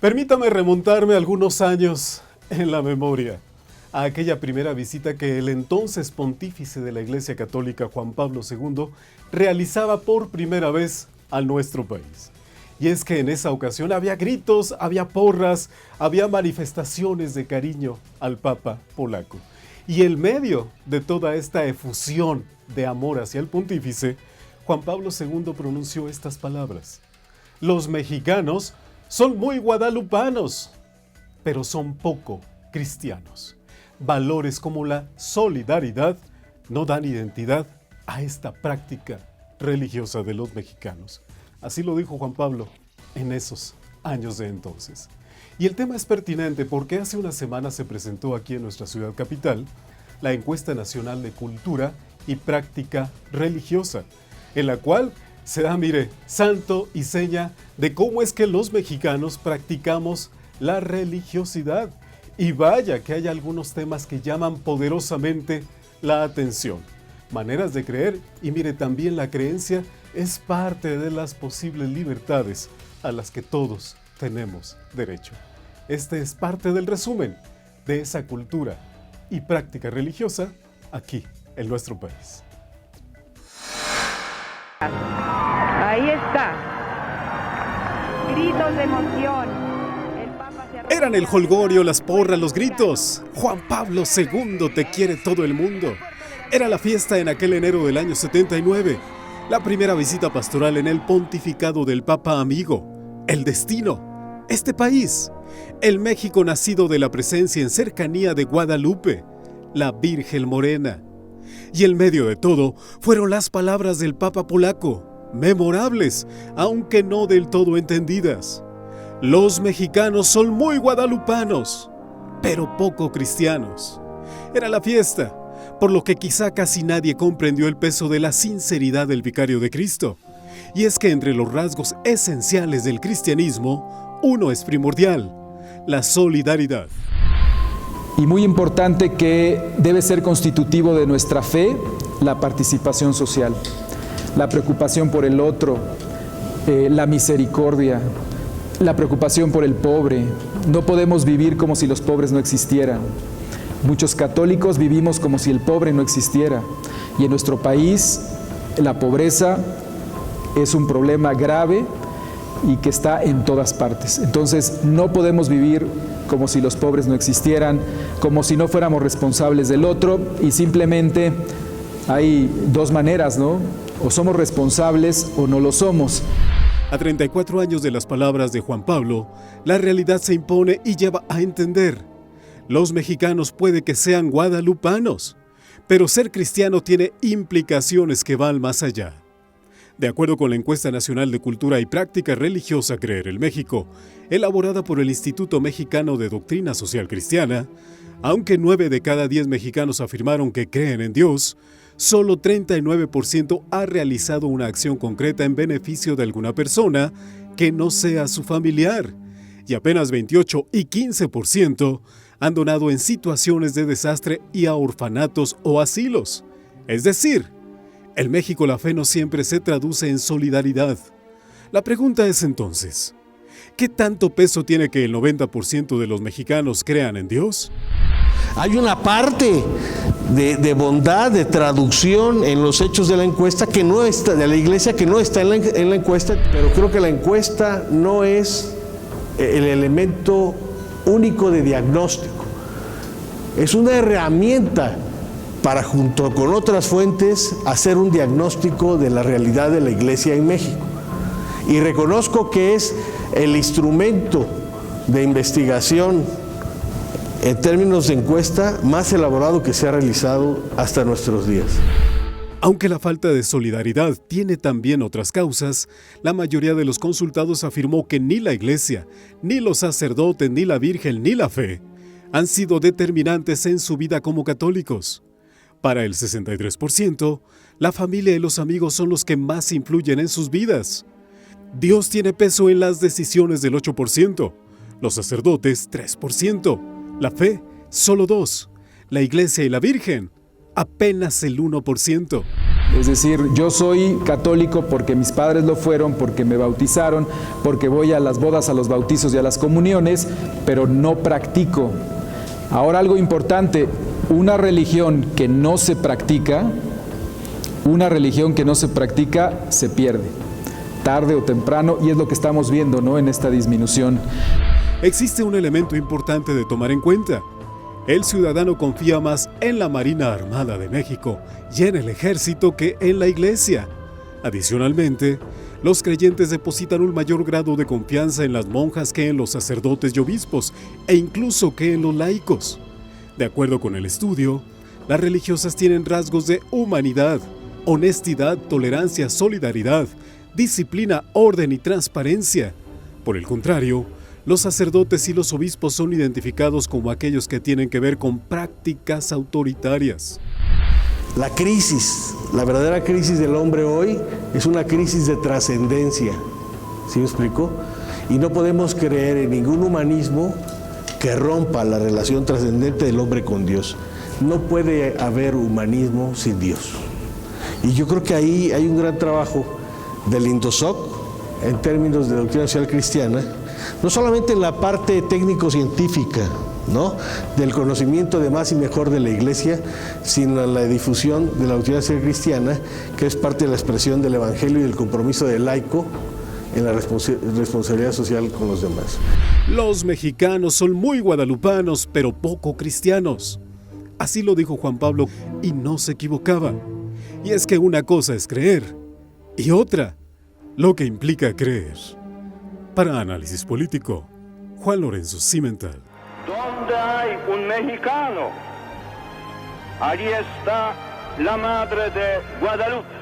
Permítame remontarme algunos años en la memoria, a aquella primera visita que el entonces pontífice de la Iglesia Católica, Juan Pablo II, realizaba por primera vez a nuestro país. Y es que en esa ocasión había gritos, había porras, había manifestaciones de cariño al Papa polaco. Y en medio de toda esta efusión de amor hacia el pontífice, Juan Pablo II pronunció estas palabras: los mexicanos son muy guadalupanos, pero son poco cristianos. Valores como la solidaridad no dan identidad a esta práctica religiosa de los mexicanos. Así lo dijo Juan Pablo en esos años de entonces. Y el tema es pertinente porque hace una semana se presentó aquí en nuestra ciudad capital la Encuesta Nacional de Cultura y Práctica Religiosa, en la cual se da, santo y seña de cómo es que los mexicanos practicamos la religiosidad. Y vaya que hay algunos temas que llaman poderosamente la atención. Maneras de creer y también la creencia es parte de las posibles libertades a las que todos tenemos derecho. Este es parte del resumen de esa cultura y práctica religiosa aquí en nuestro país. Ahí está. Gritos de emoción. Eran el jolgorio, las porras, los gritos. Juan Pablo II te quiere todo el mundo. Era la fiesta en aquel enero del año 79. La primera visita pastoral en el pontificado del Papa amigo. El destino. Este país. El México nacido de la presencia en cercanía de Guadalupe. La Virgen Morena. Y en medio de todo fueron las palabras del Papa polaco, memorables, aunque no del todo entendidas. Los mexicanos son muy guadalupanos, pero poco cristianos. Era la fiesta, por lo que quizá casi nadie comprendió el peso de la sinceridad del vicario de Cristo. Y es que entre los rasgos esenciales del cristianismo, uno es primordial: la solidaridad. Y muy importante, que debe ser constitutivo de nuestra fe, la participación social, la preocupación por el otro, la misericordia, la preocupación por el pobre. No podemos vivir como si los pobres no existieran. Muchos católicos vivimos como si el pobre no existiera. Y en nuestro país la pobreza es un problema grave y que está en todas partes. Entonces no podemos vivir como si los pobres no existieran, como si no fuéramos responsables del otro, y simplemente hay dos maneras, ¿no? O somos responsables o no lo somos. A 34 años de las palabras de Juan Pablo, la realidad se impone y lleva a entender: los mexicanos puede que sean guadalupanos, pero ser cristiano tiene implicaciones que van más allá. De acuerdo con la Encuesta Nacional de Cultura y Práctica Religiosa Creer en México, elaborada por el Instituto Mexicano de Doctrina Social Cristiana, aunque 9 de cada 10 mexicanos afirmaron que creen en Dios, solo 39% ha realizado una acción concreta en beneficio de alguna persona que no sea su familiar, y apenas 28 y 15% han donado en situaciones de desastre y a orfanatos o asilos. Es decir, en México la fe no siempre se traduce en solidaridad. La pregunta es entonces: ¿qué tanto peso tiene que el 90% de los mexicanos crean en Dios? Hay una parte de bondad, de traducción en los hechos de la encuesta que no está, de la iglesia, que no está en la encuesta, pero creo que la encuesta no es el elemento único de diagnóstico. Es una herramienta para, junto con otras fuentes, hacer un diagnóstico de la realidad de la iglesia en México. Y reconozco que es el instrumento de investigación en términos de encuesta más elaborado que se ha realizado hasta nuestros días. Aunque la falta de solidaridad tiene también otras causas, la mayoría de los consultados afirmó que ni la iglesia, ni los sacerdotes, ni la Virgen, ni la fe han sido determinantes en su vida como católicos. Para el 63%, la familia y los amigos son los que más influyen en sus vidas. Dios tiene peso en las decisiones del 8%, los sacerdotes 3%, la fe solo 2%, la iglesia y la Virgen apenas el 1%. Es decir, yo soy católico porque mis padres lo fueron, porque me bautizaron, porque voy a las bodas, a los bautizos y a las comuniones, pero no practico. Ahora, algo importante, una religión que no se practica se pierde, tarde o temprano, y es lo que estamos viendo, ¿no?, en esta disminución. Existe un elemento importante de tomar en cuenta. El ciudadano confía más en la Marina Armada de México y en el Ejército que en la Iglesia. Adicionalmente, los creyentes depositan un mayor grado de confianza en las monjas que en los sacerdotes y obispos, e incluso que en los laicos. De acuerdo con el estudio, las religiosas tienen rasgos de humanidad, honestidad, tolerancia, solidaridad, disciplina, orden y transparencia. Por el contrario, los sacerdotes y los obispos son identificados como aquellos que tienen que ver con prácticas autoritarias. La crisis, la verdadera crisis del hombre hoy es una crisis de trascendencia, ¿sí me explico? Y no podemos creer en ningún humanismo que rompa la relación trascendente del hombre con Dios. No puede haber humanismo sin Dios. Y yo creo que ahí hay un gran trabajo del INDOSOC en términos de doctrina social cristiana, no solamente en la parte técnico-científica, ¿no?, del conocimiento de más y mejor de la Iglesia, sino en la difusión de la doctrina social cristiana, que es parte de la expresión del Evangelio y del compromiso del laico en la responsabilidad social con los demás. Los mexicanos son muy guadalupanos, pero poco cristianos. Así lo dijo Juan Pablo, y no se equivocaba. Y es que una cosa es creer, y otra, lo que implica creer. Para Análisis Político, Juan Lorenzo Cimental. Donde hay un mexicano, allí está la Madre de Guadalupe.